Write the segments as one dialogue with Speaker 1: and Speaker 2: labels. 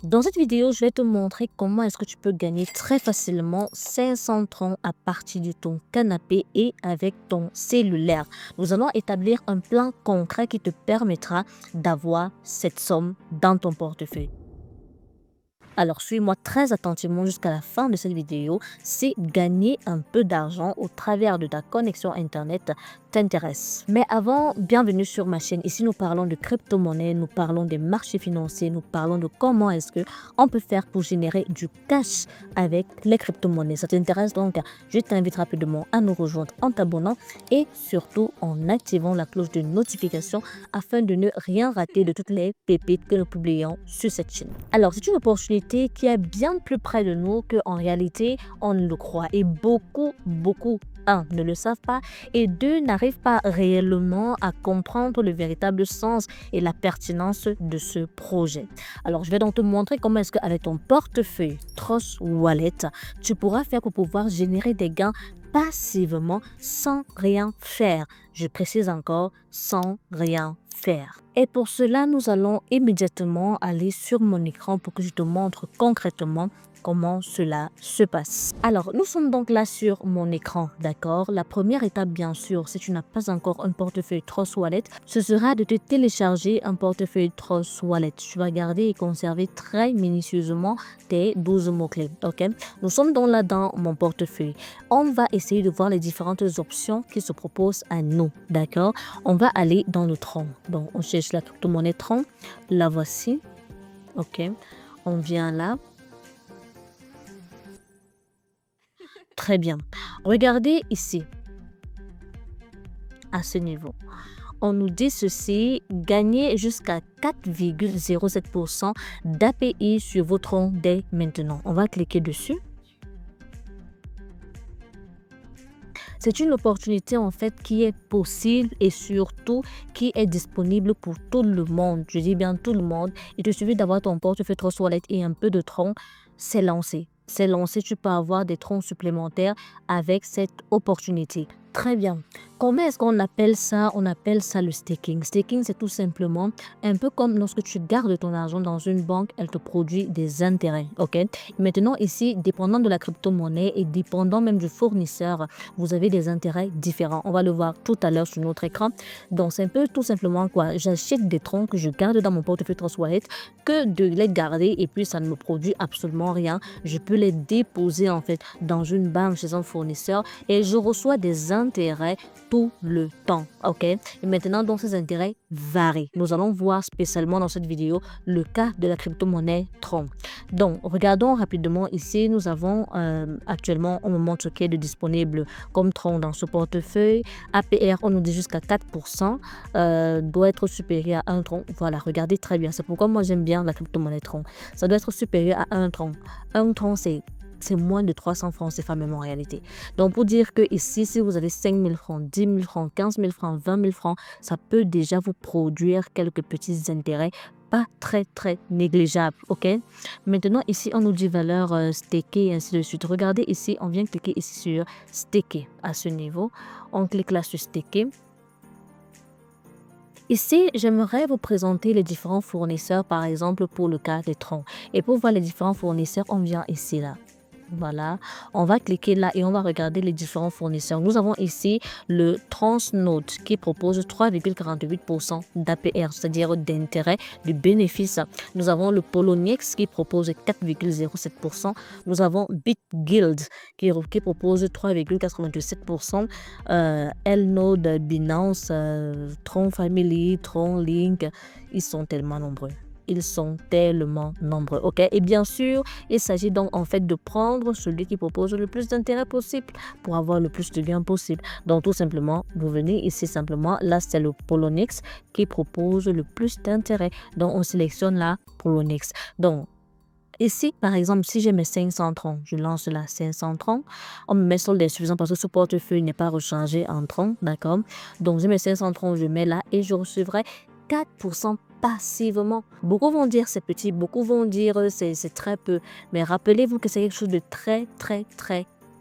Speaker 1: Dans cette vidéo, je vais te montrer comment est-ce que tu peux gagner très facilement 500 troncs à partir de ton canapé et avec ton cellulaire. Nous allons établir un plan concret qui te permettra d'avoir cette somme dans ton portefeuille. Alors, suis-moi très attentivement jusqu'à la fin de cette vidéo. Si gagner un peu d'argent au travers de ta connexion Internet t'intéresse. Mais avant, bienvenue sur ma chaîne. Ici, nous parlons de crypto-monnaie, nous parlons des marchés financiers, nous parlons de comment est-ce que on peut faire pour générer du cash avec les crypto-monnaies. Ça t'intéresse donc? Je t'invite rapidement à nous rejoindre en t'abonnant et surtout en activant la cloche de notification afin de ne rien rater de toutes les pépites que nous publions sur cette chaîne. Alors, c'est une opportunité qui est bien plus près de nous qu'en réalité on le croit, et beaucoup ne le savent pas, et deux n'arrivent pas réellement à comprendre le véritable sens et la pertinence de ce projet. Alors, je vais donc te montrer comment est-ce qu'avec ton portefeuille Trust Wallet, tu pourras faire pour pouvoir générer des gains passivement sans rien faire. Je précise encore, sans rien faire. Et pour cela, nous allons immédiatement aller sur mon écran pour que je te montre concrètement comment cela se passe. Alors, nous sommes donc là sur mon écran, d'accord? La première étape, bien sûr, si tu n'as pas encore un portefeuille Trust Wallet, ce sera de te télécharger un portefeuille Trust Wallet. Tu vas garder et conserver très minutieusement tes 12 mots-clés, ok? Nous sommes donc là dans mon portefeuille. On va essayer de voir les différentes options qui se proposent à nous, d'accord? On va aller dans le tronc. Donc, on cherche la crypto-monnaie tronc. La voici, ok? On vient là. Très bien. Regardez ici, à ce niveau. On nous dit ceci: gagner jusqu'à 4,07% d'API sur vos troncs dès maintenant. On va cliquer dessus. C'est une opportunité en fait qui est possible et surtout qui est disponible pour tout le monde. Je dis bien tout le monde. Il te suffit d'avoir ton portefeuille Trust Wallet et un peu de troncs. C'est lancé. C'est lancé. Tu peux avoir des troncs supplémentaires avec cette opportunité. Très bien. Comment est-ce qu'on appelle ça? On appelle ça le staking. Staking, c'est tout simplement un peu comme lorsque tu gardes ton argent dans une banque, elle te produit des intérêts. Ok. Maintenant, ici, dépendant de la crypto-monnaie et dépendant même du fournisseur, vous avez des intérêts différents. On va le voir tout à l'heure sur notre écran. Donc, c'est un peu tout simplement quoi. J'achète des troncs que je garde dans mon portefeuille Trust Wallet, que de les garder et puis ça ne me produit absolument rien. Je peux les déposer en fait dans une banque chez un fournisseur et je reçois des intérêts tout le temps, ok? Et maintenant, donc, ces intérêts varient. Nous allons voir spécialement dans cette vidéo le cas de la crypto-monnaie Tron. Donc, regardons rapidement ici. Nous avons actuellement, on me montre ce qui est de disponible comme Tron dans ce portefeuille. APR, on nous dit jusqu'à 4%, doit être supérieur à 1 tron. Voilà, regardez très bien. C'est pourquoi moi j'aime bien la crypto-monnaie Tron. Ça doit être supérieur à 1 tron. 1 tron, c'est moins de 300 francs CFA même en réalité. Donc, pour dire que ici, si vous avez 5 000 francs, 10 000 francs, 15 000 francs, 20 000 francs, ça peut déjà vous produire quelques petits intérêts pas très négligeables, ok? Maintenant, ici, on nous dit valeur stakée et ainsi de suite. Regardez ici, on vient cliquer ici sur staker à ce niveau. On clique là sur staker. Ici, j'aimerais vous présenter les différents fournisseurs, par exemple, pour le cas des troncs. Et pour voir les différents fournisseurs, on vient ici là. Voilà, on va cliquer là et on va regarder les différents fournisseurs. Nous avons ici le Transnode qui propose 3,48% d'APR, c'est-à-dire d'intérêt, de bénéfice. Nous avons le Poloniex qui propose 4,07%. Nous avons BitGuild qui propose 3,97%. Lnode, Binance, Tron Family, Tron Link, ils sont tellement nombreux. Ils sont tellement nombreux, ok? Et bien sûr, il s'agit donc en fait de prendre celui qui propose le plus d'intérêt possible pour avoir le plus de gains possible. Donc tout simplement, vous venez ici simplement, là c'est le Poloniex qui propose le plus d'intérêt. Donc on sélectionne la Poloniex. Donc ici, par exemple, si j'ai mes 500 troncs, je lance là 500 troncs, on me met solde insuffisant parce que ce portefeuille n'est pas rechargé en troncs, d'accord? Donc j'ai mes 500 troncs, je mets là et je recevrai 4% passivement. Beaucoup vont dire c'est petit, beaucoup vont dire c'est très peu. Mais rappelez-vous que c'est quelque chose de très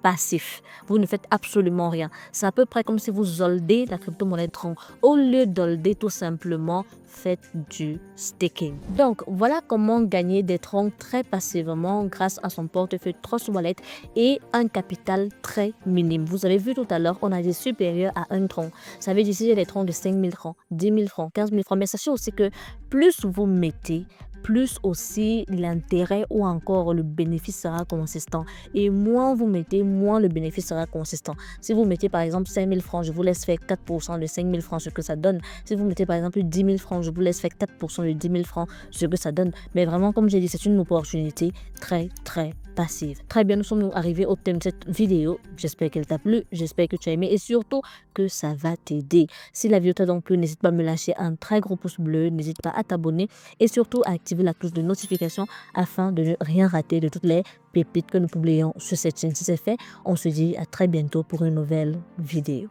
Speaker 1: passif. Vous ne faites absolument rien. C'est à peu près comme si vous soldez la crypto-monnaie Tron. Au lieu d'holder, tout simplement, faites du staking. Donc, voilà comment gagner des Tron très passivement grâce à son portefeuille Trust Wallet et un capital très minime. Vous avez vu tout à l'heure, on a dit supérieur à 1 Tron. Ça veut dire ici, il y a des Trons de 5 000 francs, 10 000 francs, 15 000 francs. Mais sachez aussi que plus vous mettez, plus aussi l'intérêt ou encore le bénéfice sera consistant. Et moins vous mettez, moins le bénéfice sera consistant. Si vous mettez par exemple 5 000 francs, je vous laisse faire 4% de 5 000 francs, ce que ça donne. Si vous mettez par exemple 10 000 francs, je vous laisse faire 4% de 10 000 francs, ce que ça donne. Mais vraiment, comme j'ai dit, c'est une opportunité très passive. Très bien, nous sommes arrivés au thème de cette vidéo. J'espère qu'elle t'a plu, j'espère que tu as aimé et surtout que ça va t'aider. Si la vidéo t'a donc plu, n'hésite pas à me lâcher un très gros pouce bleu, n'hésite pas à t'abonner et surtout à activer la cloche de notification afin de ne rien rater de toutes les pépites que nous publions sur cette chaîne. Si c'est fait, on se dit à très bientôt pour une nouvelle vidéo.